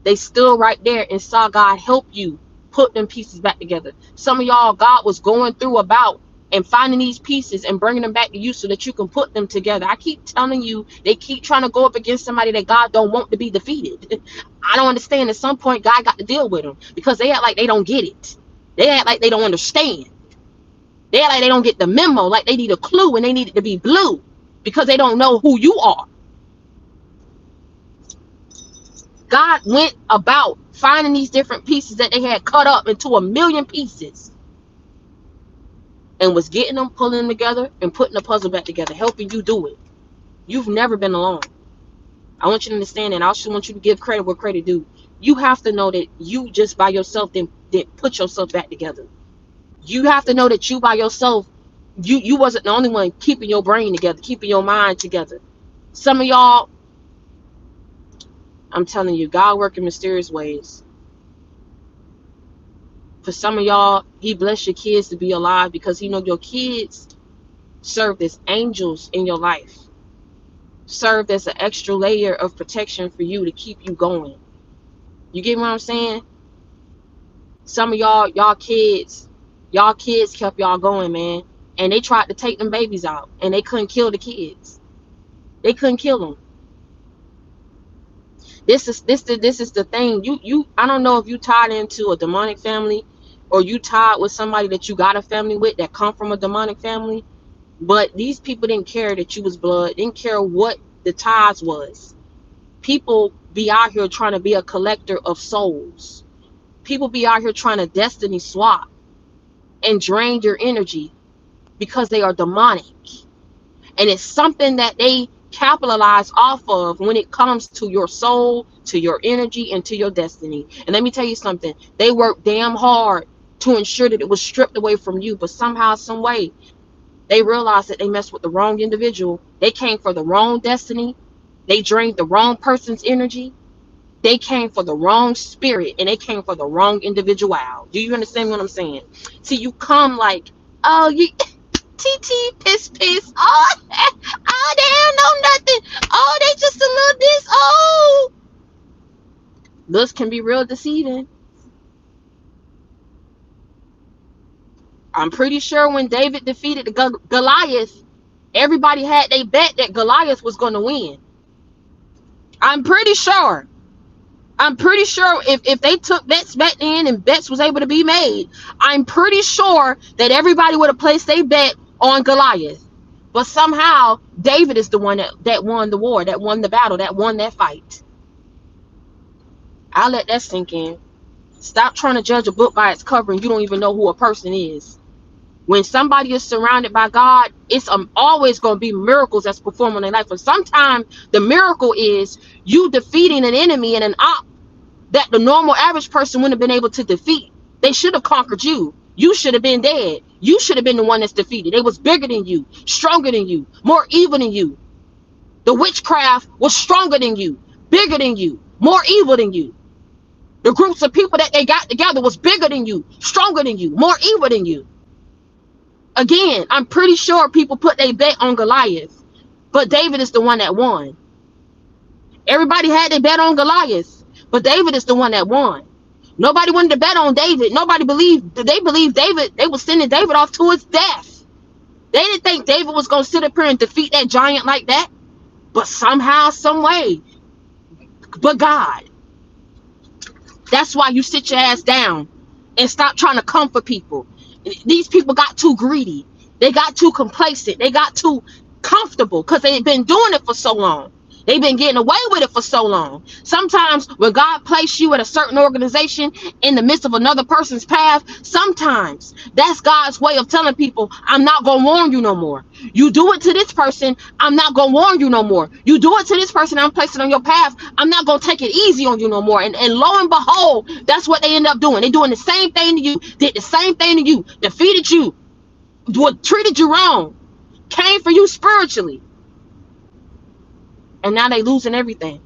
they stood right there and saw God help you put them pieces back together. Some of y'all, God was going through about and finding these pieces and bringing them back to you so that you can put them together. I keep telling you, they keep trying to go up against somebody that God don't want to be defeated. I don't understand. At some point, God got to deal with them because they act like they don't get it. They act like they don't understand. They act like they don't get the memo, like they need a clue and they need it to be blue. because they don't know who you are. God went about finding these different pieces that they had cut up into a million pieces and was getting them, pulling them together, and putting the puzzle back together, helping you do it. You've never been alone. I want you to understand that. I also want you to give credit where credit due. You have to know that you just by yourself didn't put yourself back together. You have to know that you by yourself, you wasn't the only one keeping your brain together, keeping your mind together. Some of y'all, I'm telling you, God works in mysterious ways. For some of y'all, he blessed your kids to be alive because he know your kids served as angels in your life, served as an extra layer of protection for you to keep you going. You get what I'm saying? Some of y'all kids kept y'all going, man. And they tried to take them babies out, and they couldn't kill the kids. They couldn't kill them. This is the thing. I don't know if you tied into a demonic family, or you tied with somebody that you got a family with that come from a demonic family. But these people didn't care that you was blood, didn't care what the ties was. People be out here trying to be a collector of souls. People be out here trying to destiny swap and drain your energy because they are demonic. And it's something that they capitalize off of when it comes to your soul, to your energy, and to your destiny. And let me tell you something. They work damn hard to ensure that it was stripped away from you. But somehow, some way, they realized that they messed with the wrong individual. They came for the wrong destiny. They drained the wrong person's energy. They came for the wrong spirit, and they came for the wrong individual. Do you understand what I'm saying? See, you come like, oh, you TT piss. Oh, oh, they don't know nothing. Oh, they just a little this. Oh, looks can be real deceiving. I'm pretty sure when David defeated the Goliath, everybody had they bet that Goliath was going to win. I'm pretty sure. If they took bets back then and bets was able to be made, I'm pretty sure that everybody would have placed their bet on Goliath. But somehow David is the one that won the war, that won the battle, that won that fight. I'll let that sink in. Stop trying to judge a book by its cover and you don't even know who a person is. When somebody is surrounded by God, it's always going to be miracles that's performed in their life. And sometimes the miracle is you defeating an enemy and an op that the normal average person wouldn't have been able to defeat. They should have conquered you. You should have been dead. You should have been the one that's defeated. They was bigger than you, stronger than you, more evil than you. The witchcraft was stronger than you, bigger than you, more evil than you. The groups of people that they got together was bigger than you, stronger than you, more evil than you. Again, I'm pretty sure people put their bet on Goliath, but David is the one that won. Everybody had their bet on Goliath, but David is the one that won. Nobody wanted to bet on David. Nobody believed. They believed David. They were sending David off to his death. They didn't think David was going to sit up here and defeat that giant like that. But somehow, some way, but God. That's why you sit your ass down and stop trying to comfort people. These people got too greedy. They got too complacent. They got too comfortable because they've been doing it for so long. They've been getting away with it for so long. Sometimes when God placed you at a certain organization in the midst of another person's path, sometimes that's God's way of telling people, I'm not going to warn you no more. You do it to this person, I'm not going to warn you no more. You do it to this person I'm placing on your path, I'm not going to take it easy on you no more. And lo and behold, that's what they end up doing. They're doing the same thing to you, did the same thing to you, defeated you, treated you wrong, came for you spiritually. And now they losing everything.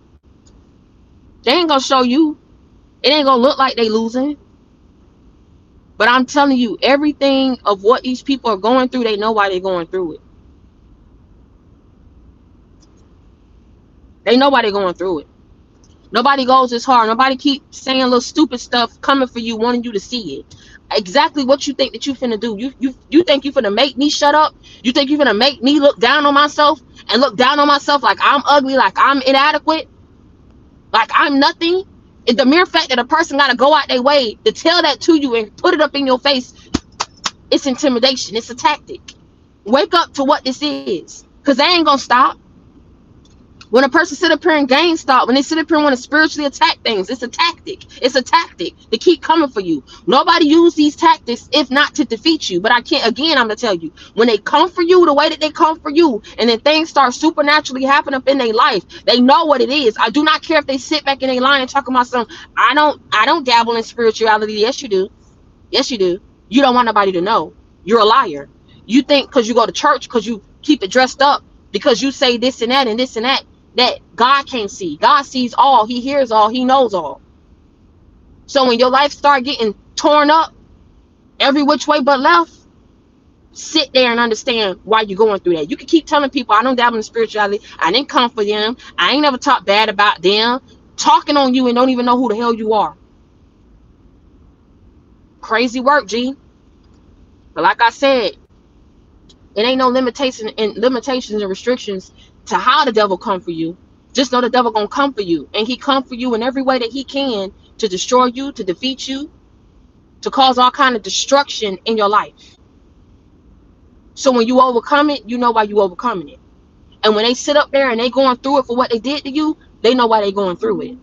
They ain't gonna show you. It ain't gonna look like they losing. But I'm telling you, everything of what these people are going through, they know why they're going through it. They know why they're going through it. Nobody goes as hard. Nobody keeps saying little stupid stuff coming for you, wanting you to see it. Exactly what you think that you finna do. You think you finna make me shut up? You think you finna make me look down on myself and look down on myself like I'm ugly, like I'm inadequate, like I'm nothing? The mere fact that a person got to go out their way to tell that to you and put it up in your face, it's intimidation. It's a tactic. Wake up to what this is. Because they ain't gonna stop. When a person sit up here and gain stop, when they sit up here and want to spiritually attack things, it's a tactic. It's a tactic to keep coming for you. Nobody use these tactics if not to defeat you. But I can't, again, I'm gonna tell you, when they come for you the way that they come for you, and then things start supernaturally happening up in their life, they know what it is. I do not care if they sit back in their line and talk about something. I don't dabble in spirituality. Yes, you do. Yes, you do. You don't want nobody to know. You're a liar. You think because you go to church, because you keep it dressed up, because you say this and that and this and that, that God can't see. God sees all. He hears all. He knows all. So when your life start getting torn up every which way but left, sit there and understand why you're going through that. You can keep telling people, I don't dabble in spirituality. I didn't come for them. I ain't never talk bad about them. Talking on you and don't even know who the hell you are. Crazy work, G. But like I said, it ain't no limitations and restrictions to how the devil come for you. Just know the devil gonna come for you, and he come for you in every way that he can to destroy you, to defeat you, to cause all kind of destruction in your life. So when you overcome it, you know why you overcoming it. And when they sit up there and they going through it for what they did to you, they know why they going through it,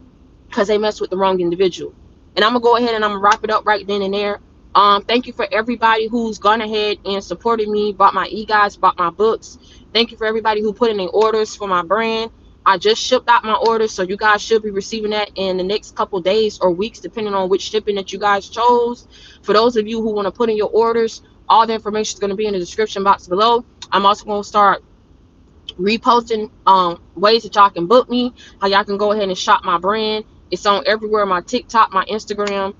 because they messed with the wrong individual. And I'm gonna go ahead and I'm gonna wrap it up right then and there. Thank you for everybody who's gone ahead and supported me, bought my e-guides, bought my books. Thank you for everybody who put in their orders for my brand. I just shipped out my orders, so you guys should be receiving that in the next couple days or weeks, depending on which shipping that you guys chose. For those of you who want to put in your orders, all the information is going to be in the description box below. I'm also going to start reposting ways that y'all can book me, how y'all can go ahead and shop my brand. It's on everywhere, my TikTok, my Instagram.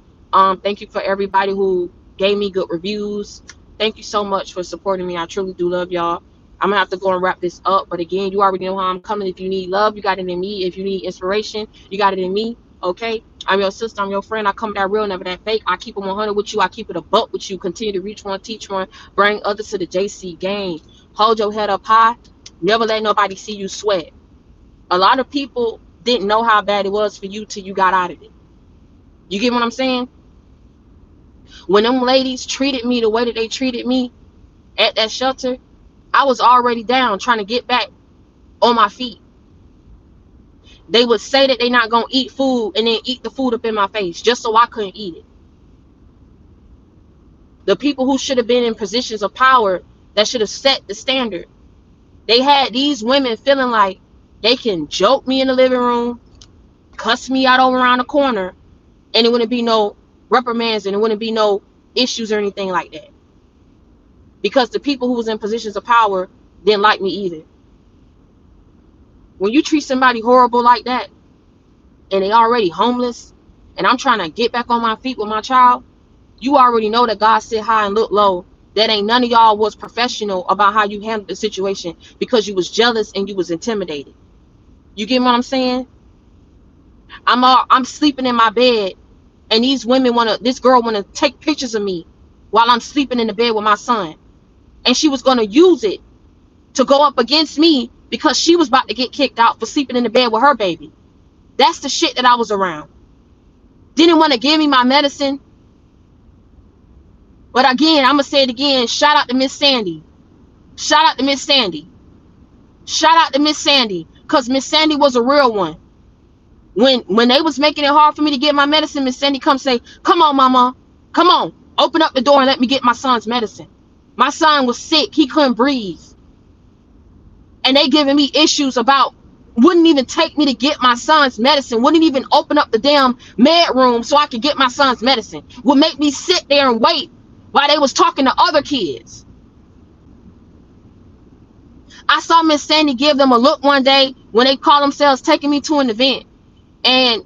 Thank you for everybody who gave me good reviews. Thank you so much for supporting me. I truly do love y'all. I'm gonna have to go and wrap this up, but again, you already know how I'm coming. If you need love, you got it in me. If you need inspiration, you got it in me. Okay, I'm your sister, I'm your friend. I come that real, never that fake. I keep it 100 with you. I keep it a buck with you. Continue to reach one, teach one, bring others to the JC game. Hold your head up high. Never let nobody see you sweat. A lot of people didn't know how bad it was for you till you got out of it. You get what I'm saying? When them ladies treated me the way that they treated me at that shelter, I was already down trying to get back on my feet. They would say that they not going to eat food and then eat the food up in my face just so I couldn't eat it. The people who should have been in positions of power that should have set the standard, they had these women feeling like they can joke me in the living room, cuss me out over around the corner, and it wouldn't be no reprimands and it wouldn't be no issues or anything like that. Because the people who was in positions of power didn't like me either. When you treat somebody horrible like that, and they already homeless, and I'm trying to get back on my feet with my child, you already know that God sit high and look low. That ain't none of y'all was professional about how you handled the situation because you was jealous and you was intimidated. You get what I'm saying? I'm sleeping in my bed, and this girl wanna take pictures of me while I'm sleeping in the bed with my son. And she was gonna use it to go up against me because she was about to get kicked out for sleeping in the bed with her baby. That's the shit that I was around. Didn't want to give me my medicine. But again, I'm gonna say it again. Shout out to Miss Sandy. Shout out to Miss Sandy. Shout out to Miss Sandy. Because Miss Sandy was a real one. When they was making it hard for me to get my medicine, Miss Sandy come say, come on, mama. Come on. Open up the door and let me get my son's medicine. My son was sick. He couldn't breathe. And they giving me issues about wouldn't even take me to get my son's medicine. Wouldn't even open up the damn med room so I could get my son's medicine. Would make me sit there and wait while they was talking to other kids. I saw Miss Sandy give them a look one day when they call themselves taking me to an event. And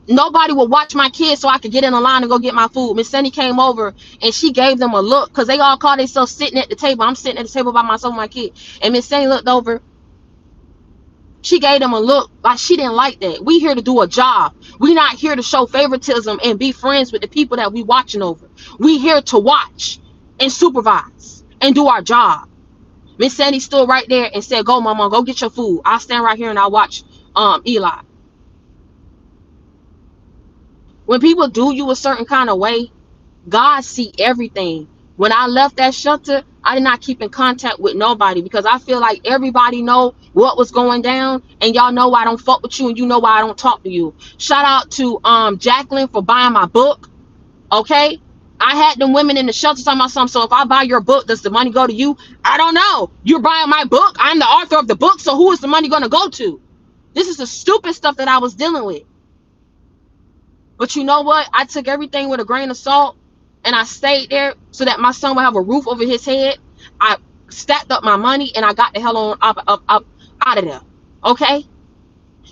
nobody would watch my kids so I could get in a line and go get my food. Miss Sandy came over and she gave them a look because they all called themselves sitting at the table. I'm sitting at the table by myself with my kid. And Miss Sandy looked over. She gave them a look like she didn't like that. We here to do a job. We not here to show favoritism and be friends with the people that we watching over. We here to watch and supervise and do our job. Miss Sandy stood right there and said, go, mama, go get your food. I'll stand right here and I'll watch Eli. When people do you a certain kind of way, God see everything. When I left that shelter, I did not keep in contact with nobody because I feel like everybody know what was going down, and y'all know why I don't fuck with you, and you know why I don't talk to you. Shout out to Jacqueline for buying my book. Okay, I had them women in the shelter talking about something. So if I buy your book, does the money go to you? I don't know. You're buying my book. I'm the author of the book. So who is the money going to go to? This is the stupid stuff that I was dealing with. But you know what? I took everything with a grain of salt, and I stayed there so that my son would have a roof over his head. I stacked up my money, and I got the hell on up out of there. Okay?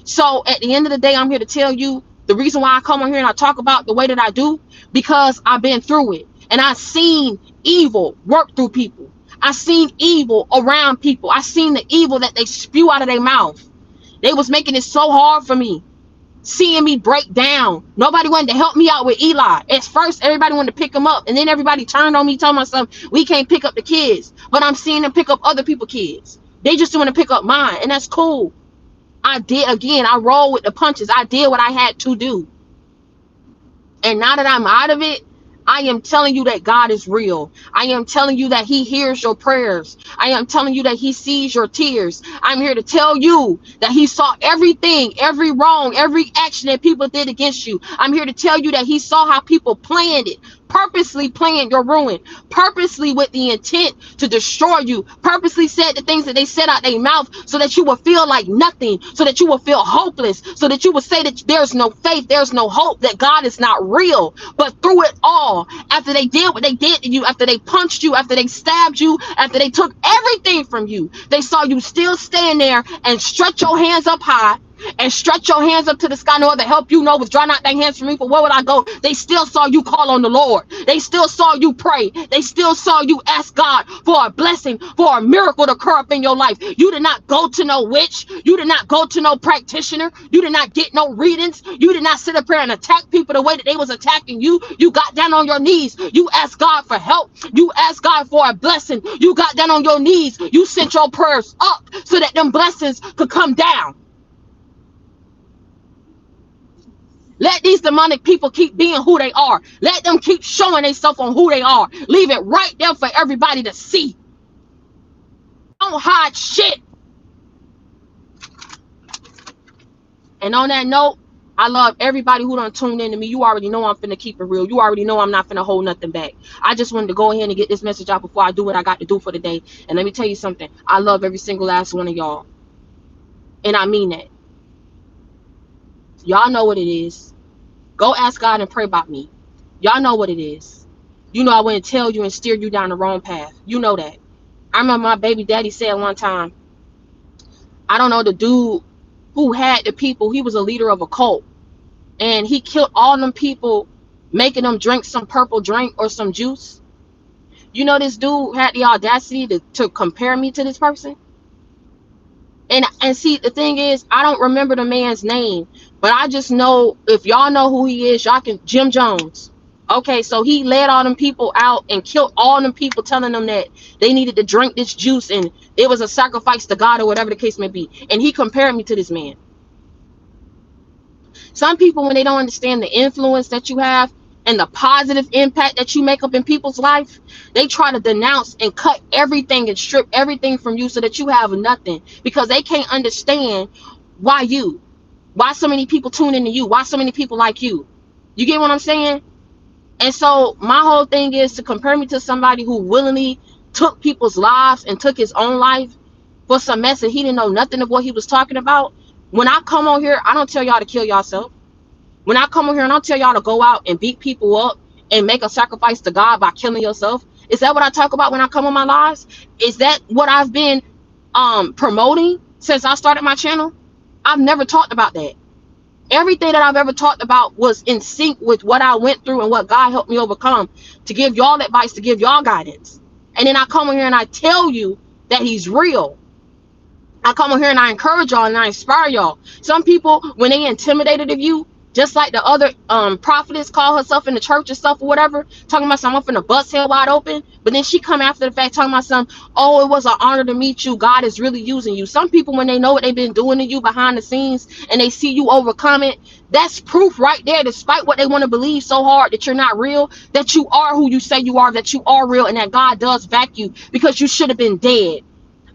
So at the end of the day, I'm here to tell you the reason why I come on here and I talk about the way that I do, because I've been through it. And I've seen evil work through people. I've seen evil around people. I've seen the evil that they spew out of their mouth. They was making it so hard for me, seeing me break down. Nobody wanted to help me out with Eli. At first, everybody wanted to pick him up, and then everybody turned on me, telling myself, we can't pick up the kids. But I'm seeing them pick up other people's kids. They just want to pick up mine, and that's cool. I roll with the punches. I did what I had to do. And now that I'm out of it, I am telling you that God is real. I am telling you that he hears your prayers. I am telling you that he sees your tears. I'm here to tell you that he saw everything, every wrong, every action that people did against you. I'm here to tell you that he saw how people planned it, purposely planned your ruin, purposely with the intent to destroy you, purposely said the things that they said out their mouth so that you will feel like nothing, so that you will feel hopeless, so that you will say that there's no faith, there's no hope, that God is not real. But through it all, after they did what they did to you, after they punched you, after they stabbed you, after they took everything from you, they saw you still stand there and stretch your hands up high and stretch your hands up to the sky. No other help you know, withdraw not thy hands from me, for where would I go? They still saw you call on the Lord. They still saw you pray. They still saw you ask God for a blessing, for a miracle to occur up in your life. You did not go to no witch. You did not go to no practitioner. You did not get no readings. You did not sit up here and attack people the way that they was attacking you. You got down on your knees. You asked God for help. You asked God for a blessing. You got down on your knees. You sent your prayers up so that them blessings could come down. Let these demonic people keep being who they are. Let them keep showing themselves on who they are. Leave it right there for everybody to see. Don't hide shit. And on that note, I love everybody who done tuned in to me. You already know I'm finna keep it real. You already know I'm not finna hold nothing back. I just wanted to go ahead and get this message out before I do what I got to do for the day. And let me tell you something. I love every single last one of y'all. And I mean that. Y'all know what it is. Go ask God and pray about me. Y'all know what it is. You know I wouldn't tell you and steer you down the wrong path. You know that. I remember my baby daddy said one time, I don't know, the dude who had the people, he was a leader of a cult. And he killed all them people, making them drink some purple drink or some juice. You know, this dude had the audacity to compare me to this person. And see, the thing is, I don't remember the man's name, but I just know, if y'all know who he is, y'all can, Jim Jones. Okay, so he led all them people out and killed all them people, telling them that they needed to drink this juice and it was a sacrifice to God or whatever the case may be. And he compared me to this man. Some people, when they don't understand the influence that you have and the positive impact that you make up in people's life, they try to denounce and cut everything and strip everything from you so that you have nothing, because they can't understand why so many people tune into you, why so many people like you. You get what I'm saying? And so my whole thing is to compare me to somebody who willingly took people's lives and took his own life for some mess and he didn't know nothing of what he was talking about. When I come on here, I don't tell y'all to kill yourself. When I come on here and I don't tell y'all to go out and beat people up and make a sacrifice to God by killing yourself. Is that what I talk about when I come on my lives? Is that what I've been promoting since I started my channel? I've never talked about that. Everything that I've ever talked about was in sync with what I went through and what God helped me overcome, to give y'all advice, to give y'all guidance. And then I come on here and I tell you that he's real. I come on here and I encourage y'all and I inspire y'all. Some people, when they intimidated of you, Just like the other prophetess call herself in the church and stuff or whatever, talking about something, I'm finna bust hell wide open. But then she come after the fact talking about something, oh, it was an honor to meet you. God is really using you. Some people, when they know what they've been doing to you behind the scenes and they see you overcome it, that's proof right there, despite what they want to believe so hard that you're not real, that you are who you say you are, that you are real, and that God does back you, because you should have been dead.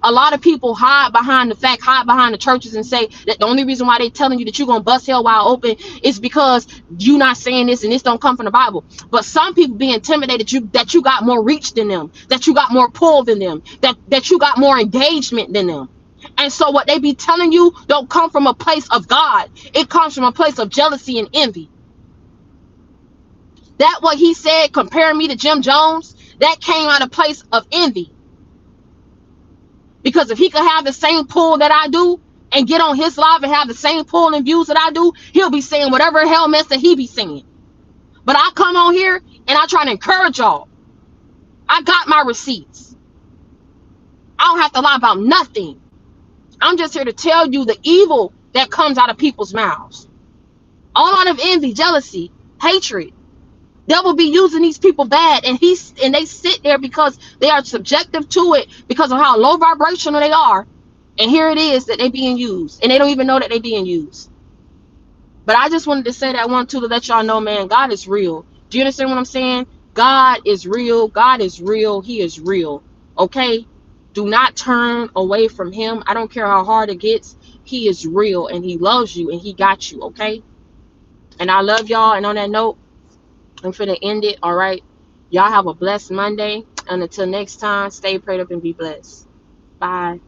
A lot of people hide behind the fact, hide behind the churches, and say that the only reason why they telling you that you're gonna bust hell wide open is because you not saying this and this don't come from the Bible. But some people be intimidated that you got more reach than them, that you got more pull than them, that you got more engagement than them. And so what they be telling you don't come from a place of God. It comes from a place of jealousy and envy. That what he said, comparing me to Jim Jones, that came out of place of envy. Because if he could have the same pull that I do and get on his live and have the same pull and views that I do, he'll be saying whatever hell mess that he be saying. But I come on here and I try to encourage y'all. I got my receipts. I don't have to lie about nothing. I'm just here to tell you the evil that comes out of people's mouths. All out of envy, jealousy, hatred. Devil be using these people bad, and they sit there because they are subjective to it, because of how low vibrational they are. And here it is that they being used, and they don't even know that they being used. But I just wanted to say that one too, to let y'all know, man, God is real. Do you understand what I'm saying? God is real. God is real. He is real. Okay? Do not turn away from him. I don't care how hard it gets. He is real, and he loves you, and he got you. Okay? And I love y'all. And on that note, I'm finna end it. All right? Y'all have a blessed Monday. And until next time, stay prayed up and be blessed. Bye.